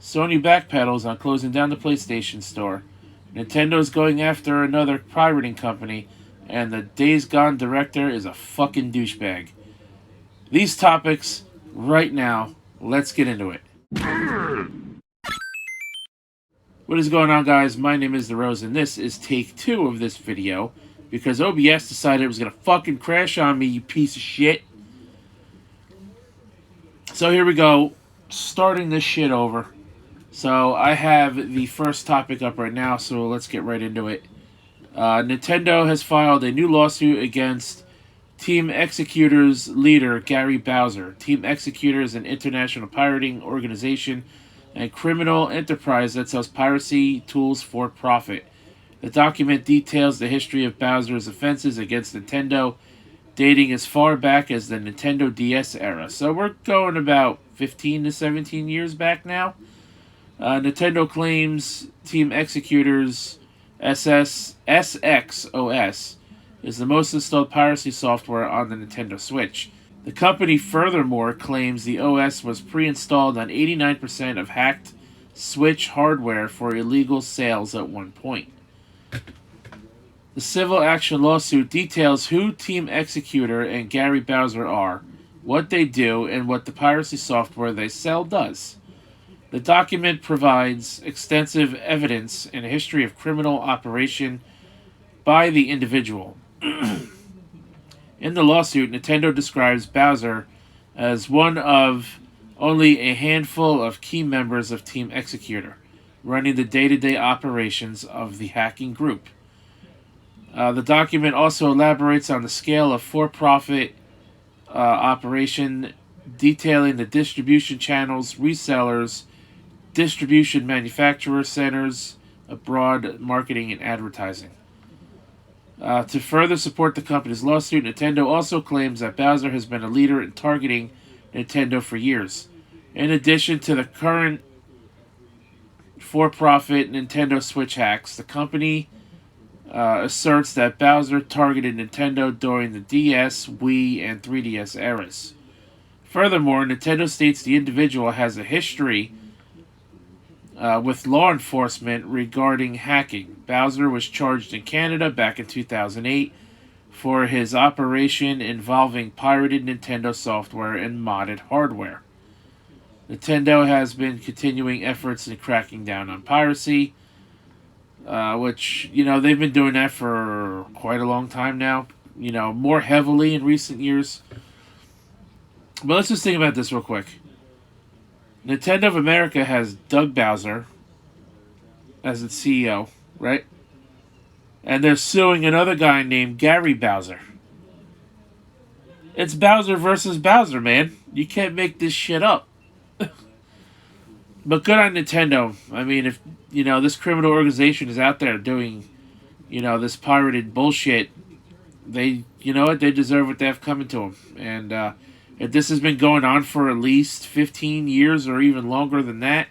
Sony backpedals on closing down the PlayStation Store. Nintendo's going after another pirating company, and the Days Gone director is a fucking douchebag. These topics, right now, let's get into it. What is going on, guys? My name is The Rose, and this is take 2 of this video, because OBS decided it was going to fucking crash on me, you piece of shit. So here we go, starting this shit over. So I have the first topic up right now, so let's get right into it. Nintendo has filed a new lawsuit against Team Executor's leader, Gary Bowser. Team Executor is an international pirating organization and criminal enterprise that sells piracy tools for profit. The document details the history of Bowser's offenses against Nintendo, dating as far back as the Nintendo DS era. So we're going about 15 to 17 years back now. Nintendo claims Team Executor's SXOS is the most installed piracy software on the Nintendo Switch. The company furthermore claims the OS was pre-installed on 89% of hacked Switch hardware for illegal sales at one point. The civil action lawsuit details who Team Executor and Gary Bowser are, what they do, and what the piracy software they sell does. The document provides extensive evidence and a history of criminal operation by the individual. In the lawsuit, Nintendo describes Bowser as one of only a handful of key members of Team Executor, running the day-to-day operations of the hacking group. The document also elaborates on the scale of for-profit operation, detailing the distribution channels, resellers, distribution manufacturer centers, abroad marketing and advertising. To further support the company's lawsuit, Nintendo also claims that Bowser has been a leader in targeting Nintendo for years. In addition to the current for-profit Nintendo Switch hacks, the company asserts that Bowser targeted Nintendo during the DS, Wii, and 3DS eras. Furthermore, Nintendo states the individual has a history with law enforcement regarding hacking. Bowser was charged in Canada back in 2008 for his operation involving pirated Nintendo software and modded hardware. Nintendo has been continuing efforts in cracking down on piracy, which, they've been doing that for quite a long time now, more heavily in recent years. But let's just think about this real quick. Nintendo of America has Doug Bowser as its CEO, right? And they're suing another guy named Gary Bowser. It's Bowser versus Bowser, man. You can't make this shit up. But good on Nintendo. I mean, if, this criminal organization is out there doing, this pirated bullshit, they, they deserve what they have coming to them. And, if this has been going on for at least 15 years or even longer than that,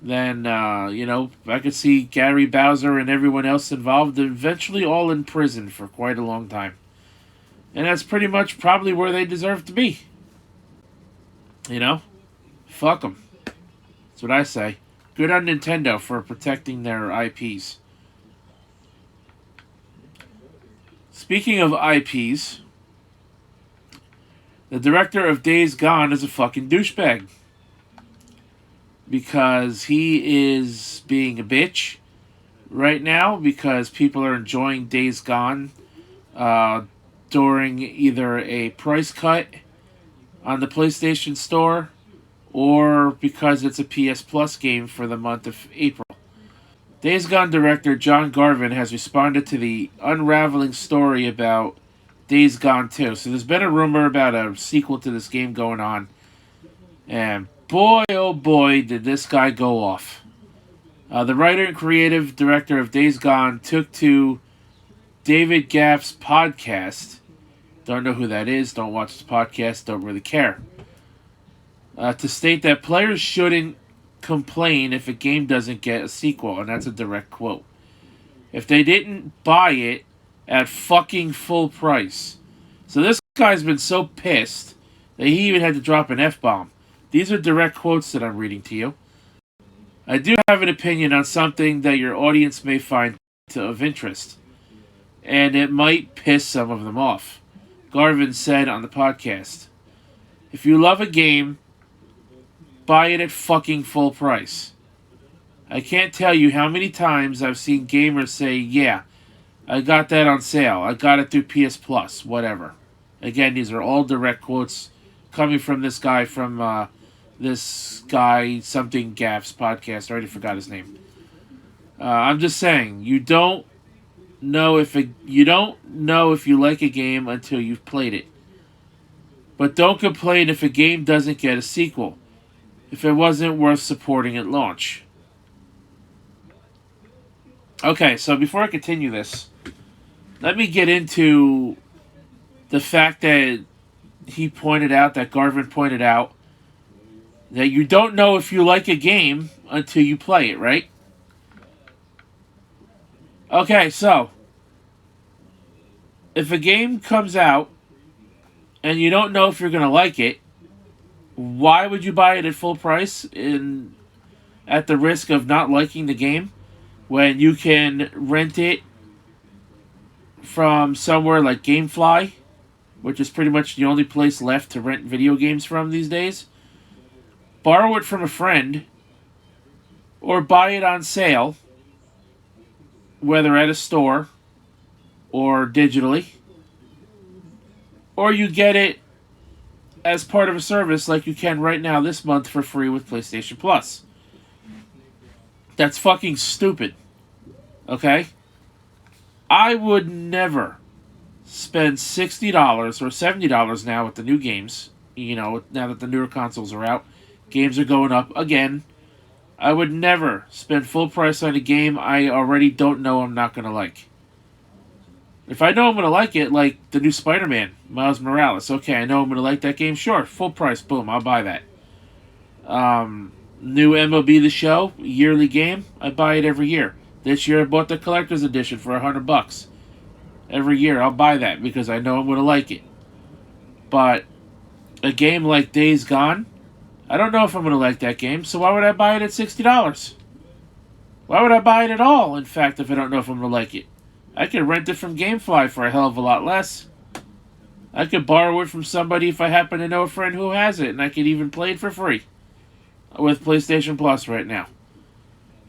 then, I could see Gary Bowser and everyone else involved eventually all in prison for quite a long time. And that's pretty much probably where they deserve to be. Fuck them. That's what I say. Good on Nintendo for protecting their IPs. Speaking of IPs, the director of Days Gone is a fucking douchebag. Because he is being a bitch right now because people are enjoying Days Gone during either a price cut on the PlayStation Store or because it's a PS Plus game for the month of April. Days Gone director John Garvin has responded to the unraveling story about Days Gone 2. So there's been a rumor about a sequel to this game going on. And boy, oh boy, did this guy go off. The writer and creative director of Days Gone took to David Gaff's podcast. Don't know who that is. Don't watch the podcast. Don't really care. To state that players shouldn't complain if a game doesn't get a sequel. And that's a direct quote. If they didn't buy it at fucking full price. So this guy's been so pissed that he even had to drop an F-bomb. These are direct quotes that I'm reading to you. I do have an opinion on something that your audience may find of interest, and it might piss some of them off. Garvin said on the podcast, if you love a game, buy it at fucking full price. I can't tell you how many times I've seen gamers say, yeah, I got that on sale. I got it through PS Plus, whatever. Again, these are all direct quotes coming from this guy something Gaff's podcast. I already forgot his name. I'm just saying, you don't know if you like a game until you've played it. But don't complain if a game doesn't get a sequel, if it wasn't worth supporting at launch. Okay, so before I continue this, let me get into the fact that Garvin pointed out, that you don't know if you like a game until you play it, right? Okay, so if a game comes out and you don't know if you're going to like it, why would you buy it at full price at the risk of not liking the game when you can rent it from somewhere like GameFly, which is pretty much the only place left to rent video games from these days? Borrow it from a friend, or buy it on sale, whether at a store or digitally, or you get it as part of a service like you can right now this month for free with PlayStation Plus. That's fucking stupid. Okay? I would never spend $60 or $70 now with the new games. Now that the newer consoles are out, games are going up again. I would never spend full price on a game I already don't know I'm not going to like. If I know I'm going to like it, like the new Spider-Man, Miles Morales, okay, I know I'm going to like that game, sure, full price, boom, I'll buy that. New MLB The Show, yearly game, I buy it every year. This year I bought the collector's edition for $100. Every year I'll buy that because I know I'm going to like it. But a game like Days Gone, I don't know if I'm going to like that game, so why would I buy it at $60? Why would I buy it at all, in fact, if I don't know if I'm going to like it? I could rent it from GameFly for a hell of a lot less. I could borrow it from somebody if I happen to know a friend who has it, and I could even play it for free with PlayStation Plus right now.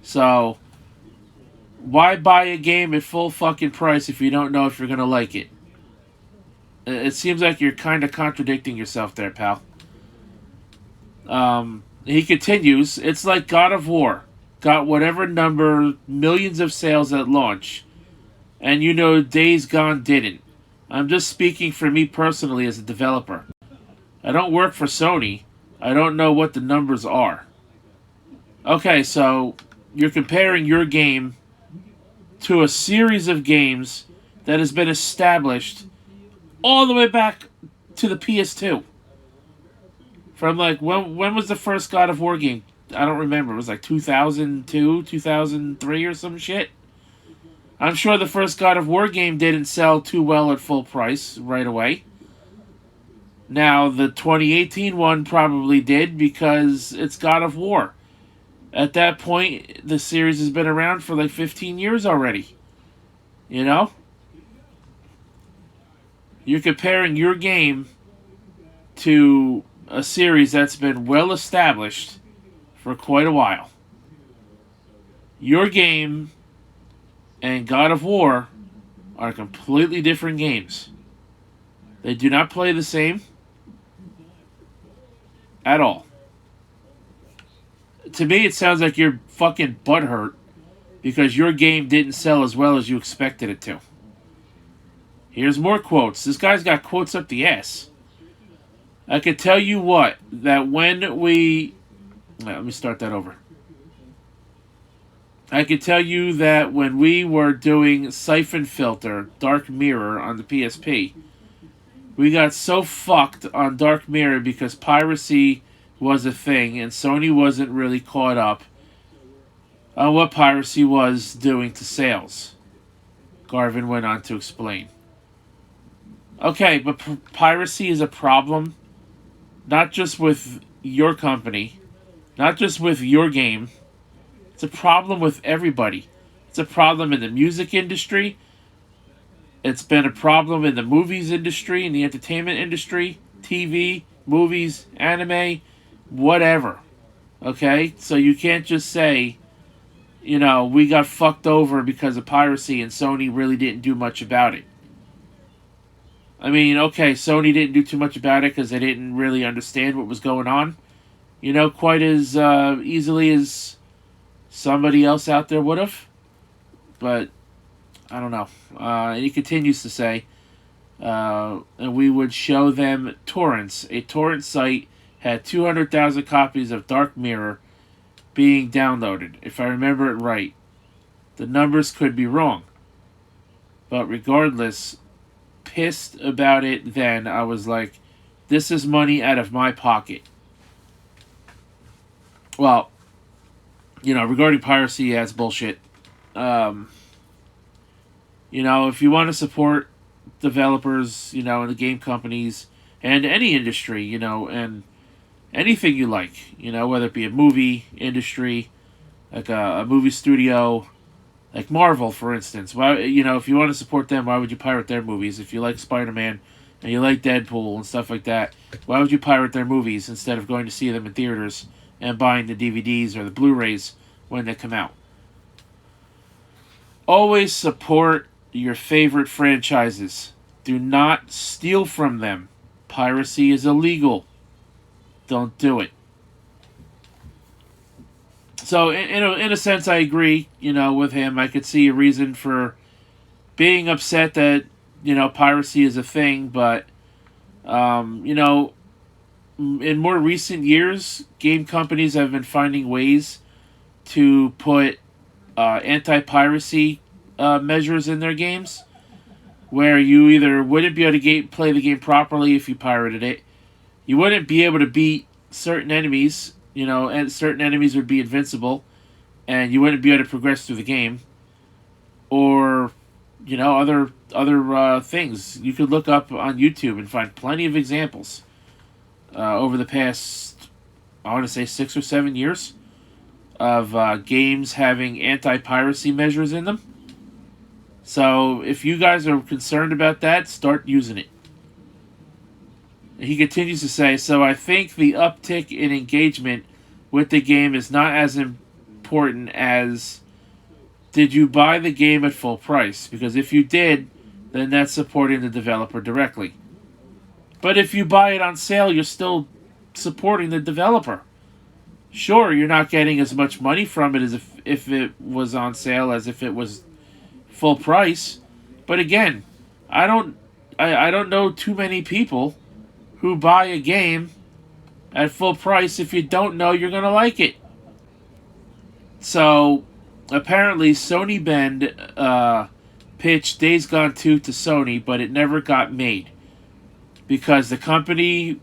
So, why buy a game at full fucking price if you don't know if you're going to like it? It seems like you're kind of contradicting yourself there, pal. He continues, it's like God of War. Got whatever number, millions of sales at launch. And Days Gone didn't. I'm just speaking for me personally as a developer. I don't work for Sony. I don't know what the numbers are. Okay, so you're comparing your game to a series of games that has been established all the way back to the PS2. From when was the first God of War game? I don't remember. It was like 2002, 2003 or some shit. I'm sure the first God of War game didn't sell too well at full price right away. Now, the 2018 one probably did because it's God of War. At that point, the series has been around for like 15 years already. You're comparing your game to a series that's been well established for quite a while. Your game and God of War are completely different games. They do not play the same at all. To me, it sounds like you're fucking butthurt because your game didn't sell as well as you expected it to. Here's more quotes. This guy's got quotes up the ass. I could tell you what, that when we... Let me start that over. I could tell you that when we were doing Siphon Filter, Dark Mirror on the PSP, we got so fucked on Dark Mirror because piracy was a thing and Sony wasn't really caught up on what piracy was doing to sales. Garvin went on to explain. Okay, but piracy is a problem not just with your company, not just with your game, It's a problem with everybody. It's a problem in the music industry. It's been a problem in the movies industry, in the entertainment industry, TV, movies, anime, whatever. Okay? So you can't just say, we got fucked over because of piracy and Sony really didn't do much about it. I mean, okay, Sony didn't do too much about it because they didn't really understand what was going on, quite as easily as somebody else out there would have. But I don't know. And he continues to say, and we would show them torrents. A torrent site had 200,000 copies of Dark Mirror being downloaded, if I remember it right. The numbers could be wrong. But regardless, pissed about it then. I was like, this is money out of my pocket. Well, regarding piracy, that's bullshit. If you want to support developers, and the game companies, and any industry, and anything you like, whether it be a movie industry, like a movie studio, like Marvel, for instance. Why, if you want to support them, why would you pirate their movies? If you like Spider-Man and you like Deadpool and stuff like that, why would you pirate their movies instead of going to see them in theaters and buying the DVDs or the Blu-rays when they come out? Always support your favorite franchises. Do not steal from them. Piracy is illegal. Don't do it. So, in a sense, I agree, with him. I could see a reason for being upset that, piracy is a thing, but, in more recent years, game companies have been finding ways to put anti-piracy measures in their games, where you either wouldn't be able to play the game properly if you pirated it, you wouldn't be able to beat certain enemies, and certain enemies would be invincible, and you wouldn't be able to progress through the game, or other things. You could look up on YouTube and find plenty of examples over the past, I want to say 6 or 7 years, of games having anti-piracy measures in them. So if you guys are concerned about that, start using it. He continues to say, so I think the uptick in engagement with the game is not as important as did you buy the game at full price? Because if you did, then that's supporting the developer directly. But if you buy it on sale, you're still supporting the developer. Sure, you're not getting as much money from it as if it was on sale as if it was full price. But again, I don't know too many people who buy a game at full price if you don't know you're going to like it. So, apparently Sony Bend pitched Days Gone 2 to Sony, but it never got made because the company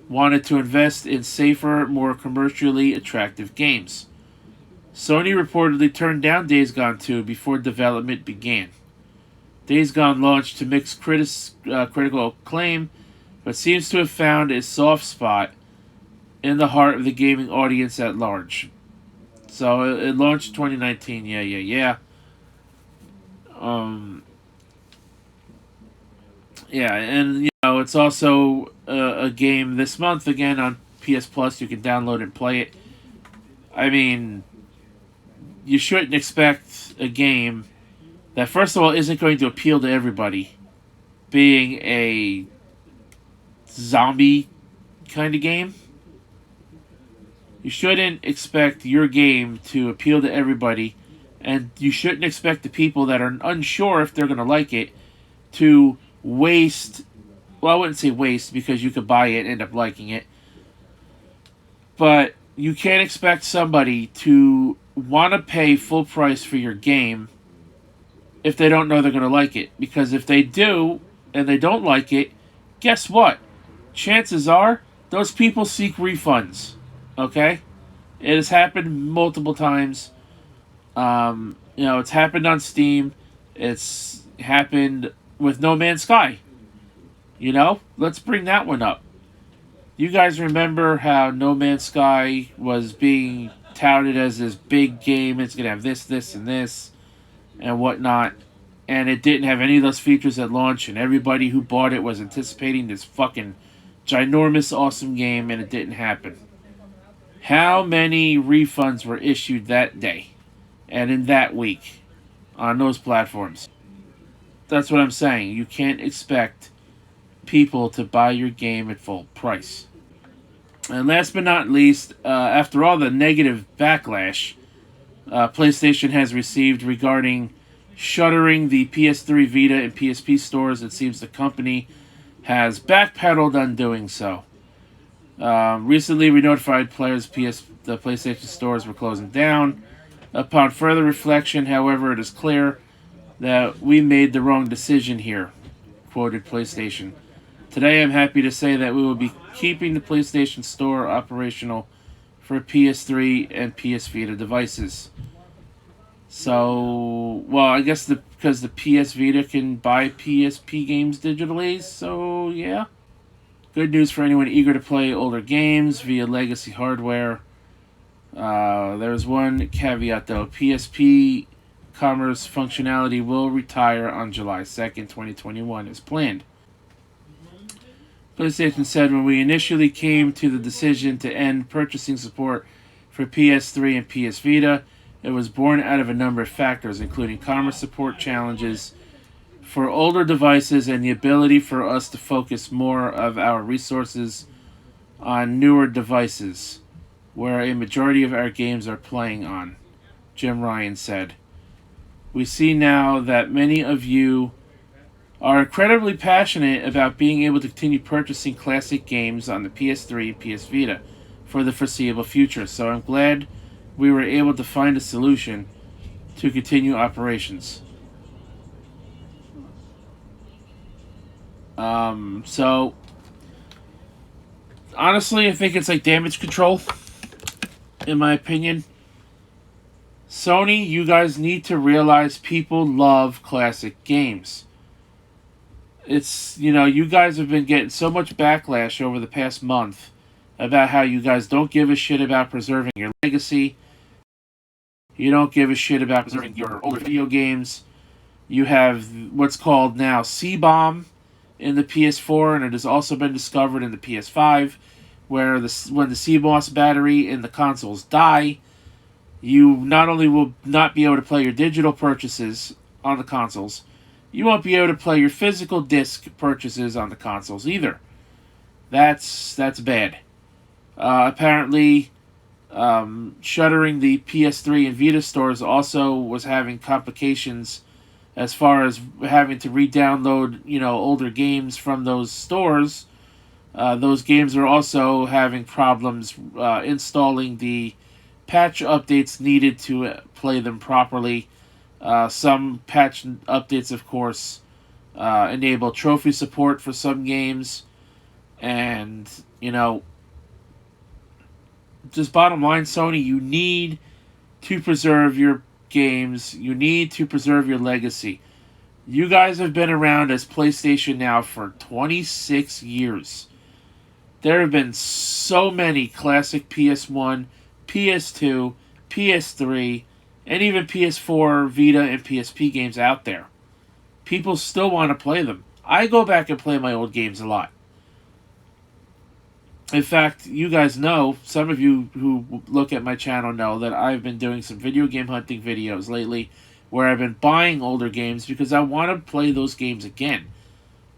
wanted to invest in safer, more commercially attractive games. Sony reportedly turned down Days Gone 2 before development began. Days Gone launched to mixed critical acclaim, but seems to have found a soft spot in the heart of the gaming audience at large. So it launched 2019. Yeah. And it's also a game this month again on PS Plus. You can download and play it. I mean, you shouldn't expect a game that, first of all, isn't going to appeal to everybody, being a zombie kind of game. You shouldn't expect your game to appeal to everybody, and you shouldn't expect the people that are unsure if they're going to like it to waste. Well, I wouldn't say waste because you could buy it and end up liking it. But you can't expect somebody to want to pay full price for your game if they don't know they're going to like it. Because if they do and they don't like it, guess what? Chances are those people seek refunds. Okay? It has happened multiple times. It's happened on Steam. It's happened with No Man's Sky. Let's bring that one up. You guys remember how No Man's Sky was being touted as this big game. It's going to have this, this, and this, and whatnot. And it didn't have any of those features at launch, and everybody who bought it was anticipating this fucking ginormous, awesome game, and it didn't happen. How many refunds were issued that day and in that week on those platforms? That's what I'm saying. You can't expect people to buy your game at full price. And last but not least, after all the negative backlash PlayStation has received regarding shuttering the PS3, Vita, and PSP stores, it seems the company has backpedaled on doing so. Recently, we notified players the PlayStation stores were closing down. Upon further reflection, however, it is clear that we made the wrong decision here, quoted PlayStation. Today, I'm happy to say that we will be keeping the PlayStation Store operational for PS3 and PS Vita devices. So, well, I guess because the PS Vita can buy PSP games digitally, so yeah. Good news for anyone eager to play older games via legacy hardware. There's one caveat though. PSP commerce functionality will retire on July 2nd, 2021 as planned. PlayStation said when we initially came to the decision to end purchasing support for PS3 and PS Vita, it was born out of a number of factors, including commerce support challenges for older devices and the ability for us to focus more of our resources on newer devices, where a majority of our games are playing on, Jim Ryan said. We see now that many of you are incredibly passionate about being able to continue purchasing classic games on the PS3 and PS Vita for the foreseeable future, so I'm glad we were able to find a solution to continue operations. So honestly, I think it's like damage control, in my opinion. Sony, you guys need to realize people love classic games. It's, you guys have been getting so much backlash over the past month about how you guys don't give a shit about preserving your legacy. You don't give a shit about preserving your older video games. You have what's called now C-bomb in the PS4, and it has also been discovered in the PS5, where when the CMOS battery in the consoles die, you not only will not be able to play your digital purchases on the consoles, you won't be able to play your physical disc purchases on the consoles either. That's bad. Apparently, shuttering the PS3 and Vita stores also was having complications as far as having to re-download, older games from those stores. Those games are also having problems installing the patch updates needed to play them properly. Some patch updates, of course, enable trophy support for some games. And, just bottom line, Sony, you need to preserve your games. You need to preserve your legacy. You guys have been around as PlayStation now for 26 years. There have been so many classic PS1, PS2, PS3, and even PS4, Vita, and PSP games out there. People still want to play them. I go back and play my old games a lot. In fact, you guys know, some of you who look at my channel know that I've been doing some video game hunting videos lately where I've been buying older games because I want to play those games again.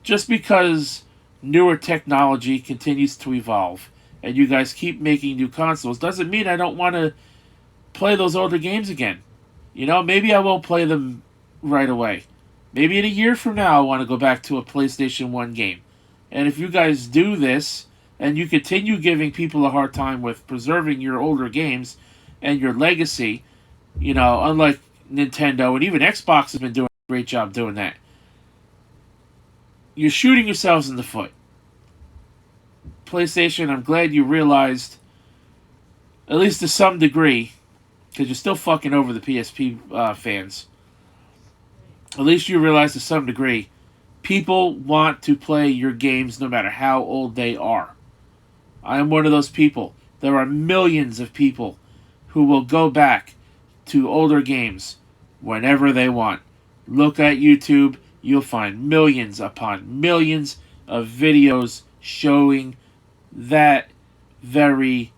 Just because newer technology continues to evolve and you guys keep making new consoles doesn't mean I don't want to play those older games again. Maybe I won't play them right away. Maybe in a year from now I want to go back to a PlayStation 1 game. And if you guys do this, and you continue giving people a hard time with preserving your older games and your legacy, unlike Nintendo and even Xbox has been doing a great job doing that, you're shooting yourselves in the foot. PlayStation, I'm glad you realized, at least to some degree, because you're still fucking over the PSP fans, at least you realize to some degree, people want to play your games no matter how old they are. I am one of those people. There are millions of people who will go back to older games whenever they want. Look at YouTube, you'll find millions upon millions of videos showing that very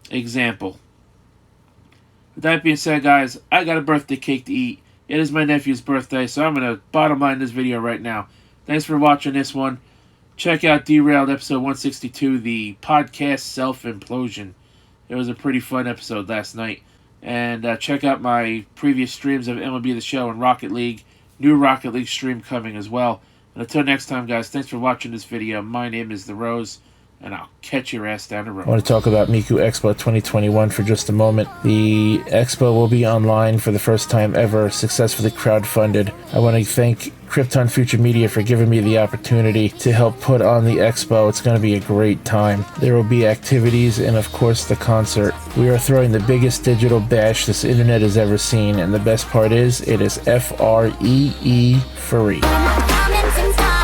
example. With that being said, guys, I got a birthday cake to eat. It is my nephew's birthday, so I'm going to bottom line this video right now. Thanks for watching this one. Check out Derailed episode 162, the podcast self-implosion. It was a pretty fun episode last night. And check out my previous streams of MLB The Show and Rocket League. New Rocket League stream coming as well. And until next time, guys, thanks for watching this video. My name is The Rose, and I'll catch your ass down the road. I want to talk about Miku Expo 2021 for just a moment. The expo will be online for the first time ever, successfully crowdfunded. I want to thank Krypton Future Media for giving me the opportunity to help put on the expo. It's going to be a great time. There will be activities and, of course, the concert. We are throwing the biggest digital bash this internet has ever seen, and the best part is, it is free. Comments and stuff.